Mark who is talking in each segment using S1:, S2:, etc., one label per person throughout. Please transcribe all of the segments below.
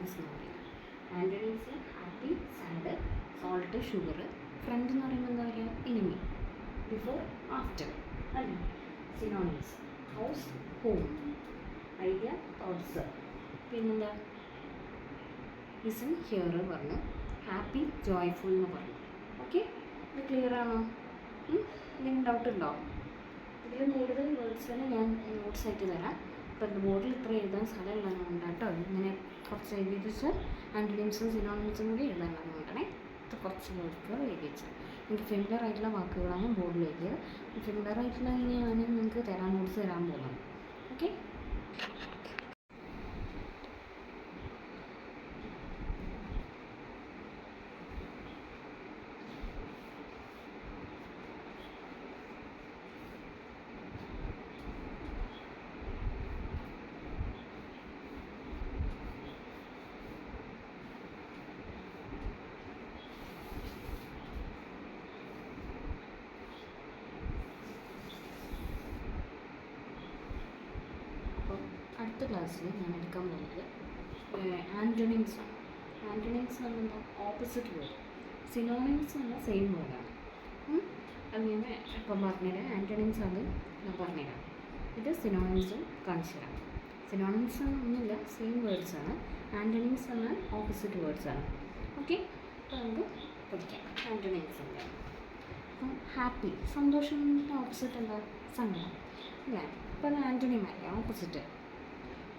S1: ആൻറ്റണിംസ് എന്ന് പറയുന്നത്. Antonyms happy, sad, salt, sugar. Friend എന്ന് പറയുമ്പോൾ എന്താ പറയുക? എനിമി. ബിഫോർ, ആഫ്റ്റർ അല്ലേ? Synonyms house, home, idea, thoughts. പിന്നെന്താ? ലിസൺ, ഹിയർ പറഞ്ഞു. ഹാപ്പി, ജോയ്ഫുൾ എന്ന് പറഞ്ഞു. ഓക്കെ, ഇത് ക്ലിയർ ആണോ? എന്തെങ്കിലും ഡൗട്ട് ഉണ്ടോ? ഇതിൽ കൂടുതൽ വേർഡ്സിന് ഞാൻ നോട്ട്സ് ആയിട്ട് തരാം. അപ്പോൾ ബോർഡിൽ ഇത്ര എഴുതാൻ സ്ഥലമുള്ളതുകൊണ്ട് കേട്ടോ ഇങ്ങനെ കുറച്ച് എഴുതിയിട്ട് വെച്ചാൽ ആൻറ്റണിംസും സിനോണിംസും കൂടി എഴുതാനുള്ളതുകൊണ്ടാണേ ഇത് കുറച്ച് വേർഡ്സുകൾ എഴുതി വെച്ചത്. എനിക്ക് ഫെമിലർ ആയിട്ടുള്ള വാക്കുകളാണ് ബോർഡിൽ എഴുതിയത്. ഫെമിലർ ആയിട്ടുള്ള ഞാൻ നിങ്ങൾക്ക് തരാൻ നോട്ട്സ് തരാൻ പോകുന്നത്. ഓക്കെ, അടുത്ത ക്ലാസ്സിൽ ഞാൻ എടുക്കാൻ പോകുന്നത് ആൻറ്റണിംസ് ആണ്. ആൻറ്റണിംസ് എന്ന് പറഞ്ഞാൽ ഓപ്പോസിറ്റ് വേർഡ്. സിനോണിംസ് എന്ന് പറഞ്ഞാൽ സെയിം വേർഡാണ്. അത് ഞാൻ ഇപ്പം പറഞ്ഞുതരാം. ആൻറ്റണിംസ് അത് ഞാൻ പറഞ്ഞുതരാം. ഇത് സിനോണിംസും കാണിച്ചു തരാം. സിനോണിംസ് ഒന്നുമില്ല, സെയിം വേർഡ്സ് ആണ്. ആൻറ്റണിംസ് എന്നാൽ ഓപ്പോസിറ്റ് വേർഡ്സ് ആണ്. ഓക്കെ, അപ്പോൾ നമുക്ക് പഠിക്കാം ആൻറ്റണിംസ് എന്താ. അപ്പം ഹാപ്പി, സന്തോഷത്തിൻ്റെ ഓപ്പോസിറ്റ് എന്താ? സങ്കടം അല്ലേ? അപ്പോൾ അത് ആൻറ്റണിം അല്ലേ, ഓപ്പോസിറ്റ്.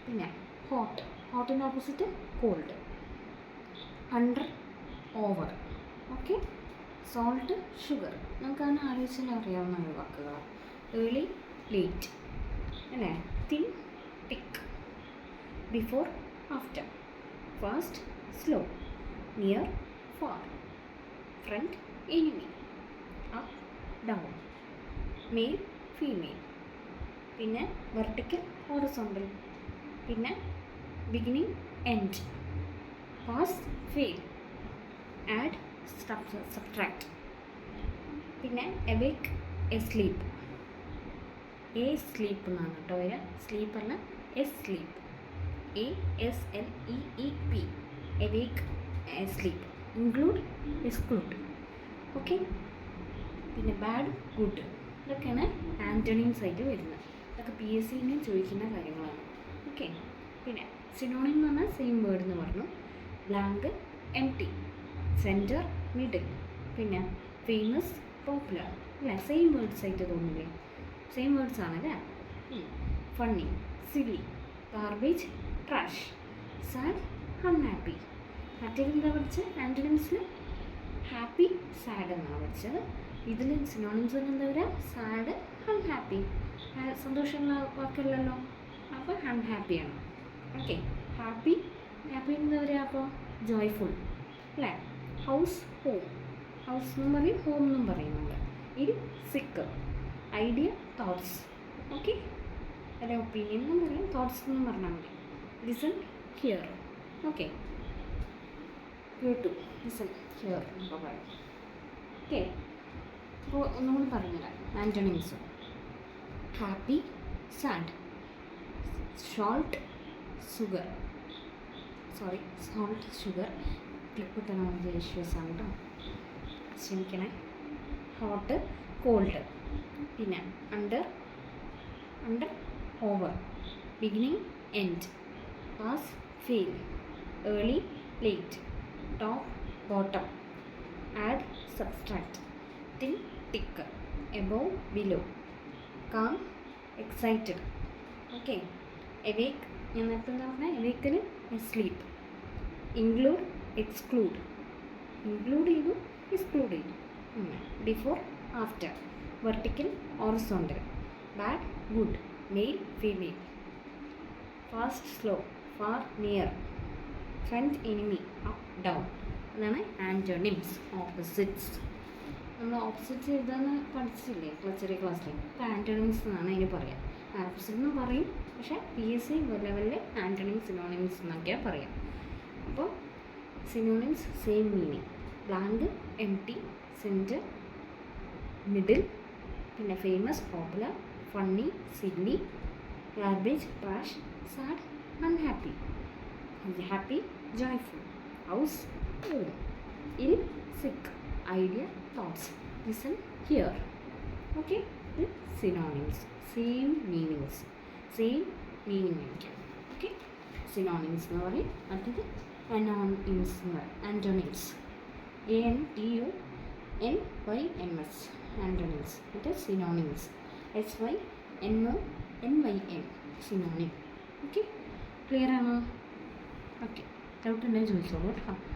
S1: പിന്നെ ഹോട്ട്, ഹോട്ടിൻ്റെ opposite cold. Under, over. Okay, salt, sugar. നമുക്ക് അതിനെ ആലോചിച്ചാൽ അറിയാവുന്ന ഒരു വാക്കുകളാണ്. ഏർലി, ലേറ്റ് അല്ലേ? Thin, thick. Before, after. Fast, slow. Near, far. Friend, enemy. Up, down. Male, female. പിന്നെ വെർട്ടിക്കൽ, ഹൊറിസോണ്ടൽ. പിന്നെ beginning, end. Pass, fail. Add, subtract. പിന്നെ എവേക്ക്, എസ്ലീപ്പ്. എ സ്ലീപ്പ് എന്നാണ് കേട്ടോ വരിക. സ്ലീപ്പ് അല്ല, asleep. ASLEEP. Awake, sleep. Include, exclude. Okay, പിന്നെ bad, good. ഇതൊക്കെയാണ് antonyms ആയിട്ട് വരുന്നത്. ഇതൊക്കെ PSCന് ചോദിക്കുന്ന കാര്യങ്ങളാണ്. ഓക്കെ, പിന്നെ സിനോണിം എന്ന് പറഞ്ഞാൽ സെയിം വേർഡ് എന്ന് പറഞ്ഞു. Blank, empty. Centre, middle. പിന്നെ ഫേമസ്, പോപ്പുലർ അല്ലേ? സെയിം വേർഡ്സ് ആയിട്ട് തോന്നില്ലേ? സെയിം വേർഡ്സ് ആണല്ലേ? Funny, silly. Garbage, trash. Sad, unhappy. മറ്റേതെന്താ പഠിച്ചത്? ആൻറ്റണിംസിൽ ഹാപ്പി, സാഡ് എന്നാണ് പഠിച്ചത്. ഇതിൽ സിനോണിംസ് എന്താ വരിക? Sad, unhappy. സന്തോഷമുള്ള വാക്കല്ലല്ലോ, അപ്പോൾ അൺഹാപ്പിയാണ്. ഓക്കെ, ഹാപ്പി, ഹാപ്പി എന്താ പറയുക? അപ്പോൾ ജോയ്ഫുൾ അല്ലേ? House, home. ഹൗസ് എന്നും പറയും, ഹോം എന്നും പറയുന്നുണ്ട്. ഇത് സിക്ക്. Idea, thoughts. ഓക്കെ, അല്ലെ ഒപ്പീനിയൻ എന്നും പറയും, തോട്ട്സ് എന്നും പറഞ്ഞാൽ മതി. Listen, hear. ഓക്കെ, കേട്ടു, ലിസൺ, ഹിയർ എന്നൊക്കെ പറയും. ഓക്കെ, അപ്പോൾ ഒന്നുകൂടി പറഞ്ഞുതരാം antonyms. Happy, sad. Salt, sugar. Salt, sugar. Clip തന്നെ നമുക്ക് ഇഷ്യൂസാണ് കേട്ടോ, ക്ഷമിക്കണേ. Hot, cold. പിന്നെ under, over. Beginning, end. Pass, fail. Early, late. Top, bottom. Add, subtract. Thin, thick. Above, below. Calm, excited. Okay, awake, ഞാൻ നേരത്തെ എന്താ പറഞ്ഞാൽ? എവേക്കിന്, സ്ലീപ്പ്. Include, exclude. ഇൻക്ലൂഡ് ചെയ്തു, എക്സ്ക്ലൂഡ് ചെയ്തു. Before, after. Vertical, horizontal. Bad, good. Male, female. Fast, slow. Far, near. Friend, enemy. Up, down. അതാണ് antonyms, opposites. നമ്മൾ opposites എഴുതാന്ന് പഠിച്ചില്ലേ ചെറിയ ക്ലാസ്സിൽ? ഇപ്പോൾ ആൻറ്റണിംസ് എന്നാണ് അതിന് പറയുക. ഓപ്പോസിറ്റ് എന്നും പറയും, പക്ഷേ PSC ലെവലിൽ ആൻറ്റണിംസ്, സിനോണിംസ് എന്നൊക്കെയാണ് പറയാം. അപ്പോൾ synonyms same meaning. Blank, empty. Centre, middle. പിന്നെ famous, popular. Funny, silly. Garbage, trash. Sad, unhappy. happy, joyful. House, home. Ill, sick. Idea, thoughts. Listen, hear. Okay, the synonyms. Same meanings. Same meaning ആയിരിക്കും. Okay, synonyms എന്ന് പറയും. മറ്റേത് അനോണിംസ് എന്ന് പറയും. Antonyms. ANTONYMS. Antonyms. മറ്റേ synonyms. SYNONYM. Synonym. Okay, clear ആണോ? Okay, doubt ഉണ്ടെങ്കിൽ ചോദിച്ചോളൂ കേട്ടോ.